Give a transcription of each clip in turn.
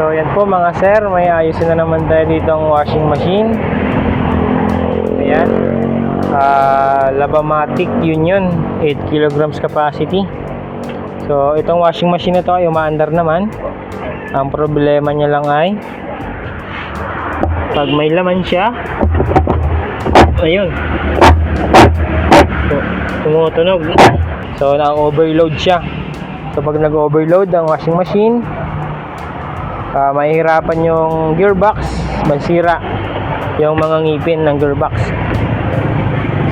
So yan po mga sir, may ayusin na naman tayo dito ang washing machine. Ayan, Labamatic Union, 8 kilograms capacity. So itong washing machine na to ay umaandar naman. Ang problema niya lang ay pag may laman siya, ayun, tumutunog. So na-overload siya. So pag nag-overload ang washing machine, mahihirapan yung gearbox, masira yung mga ngipin ng gearbox.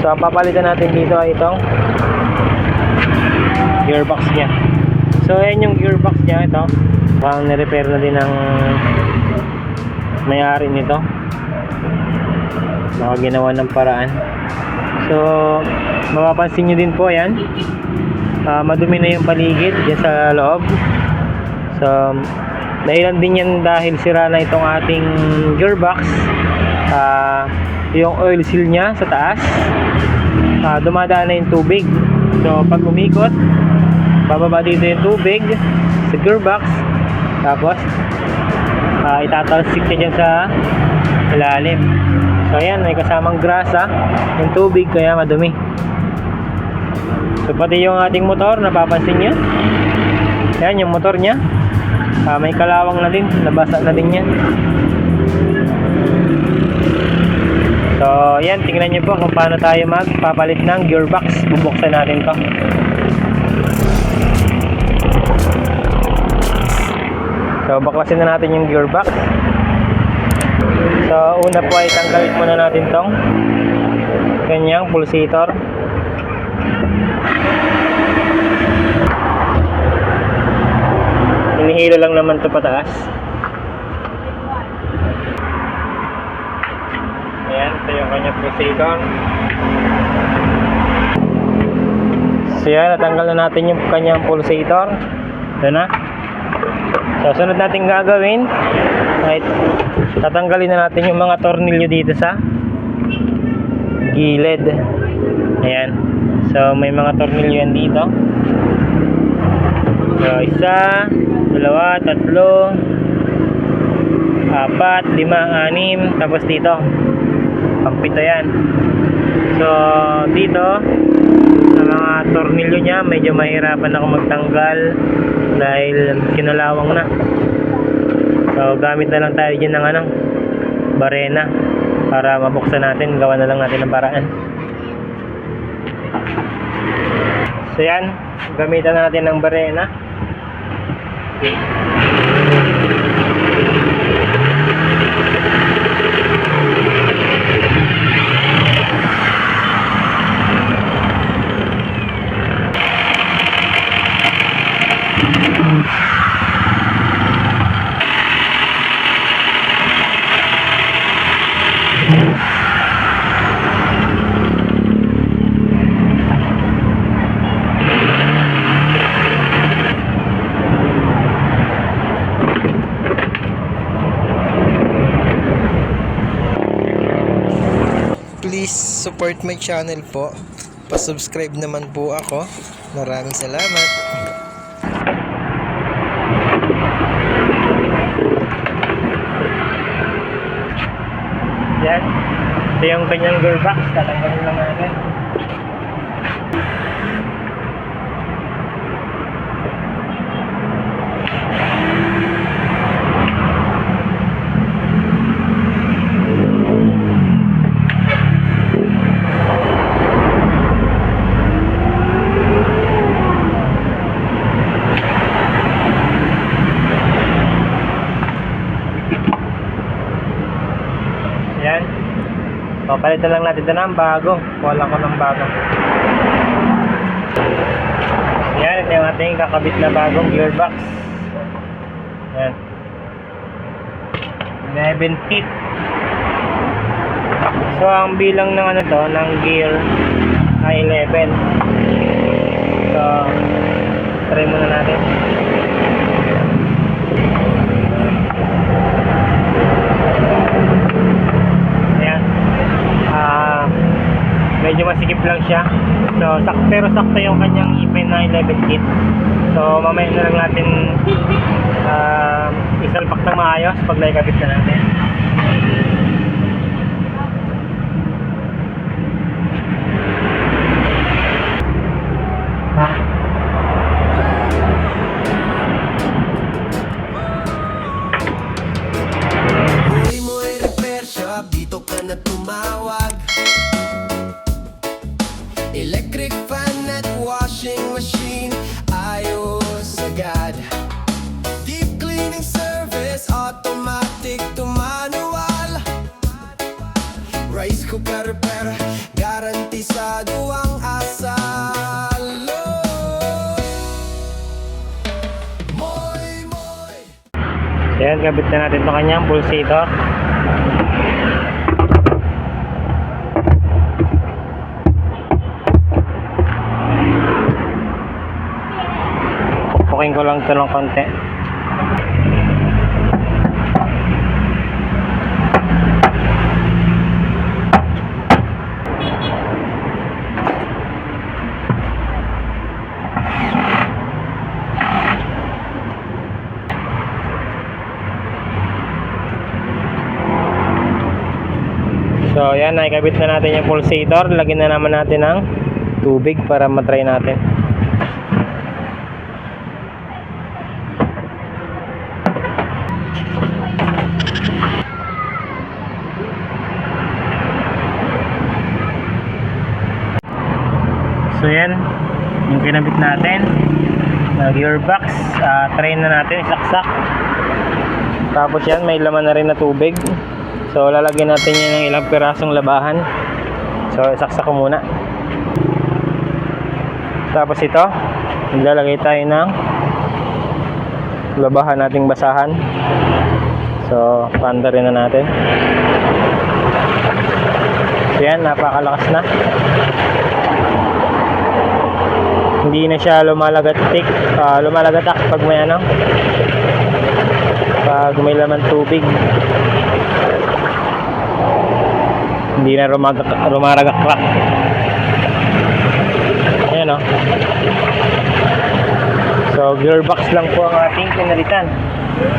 So ang papalitan natin dito ay itong gearbox niya. So ayan yung gearbox niya, ito parang nirepair na din ng may-ari nito, baka ginawa ng paraan. So mapapansin nyo din po yan, madumi na yung paligid dyan sa loob. So dahilan din yan dahil sira na itong ating gearbox. Yung oil seal nya sa taas, dumadaan na yung tubig. So pag umikot, bababa dito yung tubig sa gearbox, tapos itatalsik niya dyan sa ilalim. So ayan, may kasamang grasa yung tubig, kaya madumi. So pati yung ating motor, napapansin nyo, yan yung motor nya, may kalawang na din, nabasa na din yan. So yan, tingnan nyo po kung paano tayo magpapalit ng gearbox. Bubuksan natin to. So baklasin na natin yung gearbox. So una po ay tanggalin muna natin tong kanyang pulsator. Hinihila lang naman ito pataas. Ayan, ito yung kanyang pulsator. So yan, natanggal na natin yung kanyang pulsator. Ito na. So sunod natin gagawin ay tatanggalin na natin yung mga tornilyo dito sa gilid. Ayan. So may mga tornilyo yan dito. So 1, 2, 3, 4, 5, 6, 6, tapos dito pampito yan. So dito sa mga tornilyo nya medyo mahirapan ako magtanggal dahil kinalawang na. So gamit na lang tayo dyan ng barena para mabuksan natin. Gawa na lang natin ng paraan. So yan, gamitan na natin ng barena. Please support my channel po. Pa-subscribe naman po ako. Maraming salamat. Yan. Ito yung kanyang gearbox. Tatanggalin lang natin. Yan. Papalitan lang natin ito ng bago. Wala ko ng bago. Yan. Ito yung ating kakabit na bagong gearbox. Yan. 11 feet. So ang bilang ng ng gear ay 11. So try muna natin. Medyo masikip lang siya. So pero sakto yung kanyang ipin na 11 feet. So mamaya na lang natin isalpak ng maayos pag naikabit na natin. Uy mo ay repair shop, dito ka na tumawag. Electric fan at washing machine, ayos agad. Deep cleaning service, automatic to manual. Rice cooker repair, garantisado ang asal. Moy, moy. Ayan, kabit na natin ito kanyang pulsator. Pukpukin ko lang ito ng konti. So yan, nakikabit na natin yung pulsator. Lagyan na naman natin ng tubig para matry natin. So yan, yung kinabit natin na gearbox, try na natin, saksak. Tapos yan, may laman na rin na tubig. So lalagyan natin yan ng ilang pirasong labahan. So isaksak ko muna. Tapos ito, maglalagay tayo ng labahan nating basahan. So panda rin na natin. So yan, napakalakas na. Hindi na siya lumalagatik, lumalagatak pag may ano, pag may laman tubig. Hindi na rumaragakrak. Ayan o. So gearbox lang po ang ating pinalitan.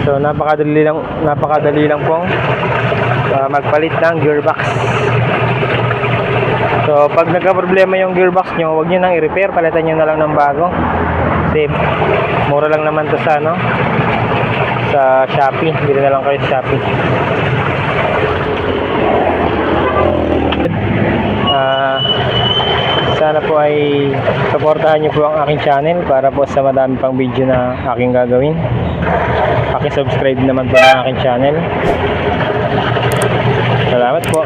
So napakadali lang pong magpalit ng gearbox. So pag nagka-problema yung gearbox nyo, huwag nyo nang i-repair, palitan nyo na lang ng bago. Kasi mura lang naman to sa ano, sa Shopee. Bili na lang kayo sa Shopee. Sana po ay supportahan nyo po ang aking channel para po sa madami pang video na aking gagawin. Paki-subscribe naman po ang aking channel. Salamat po.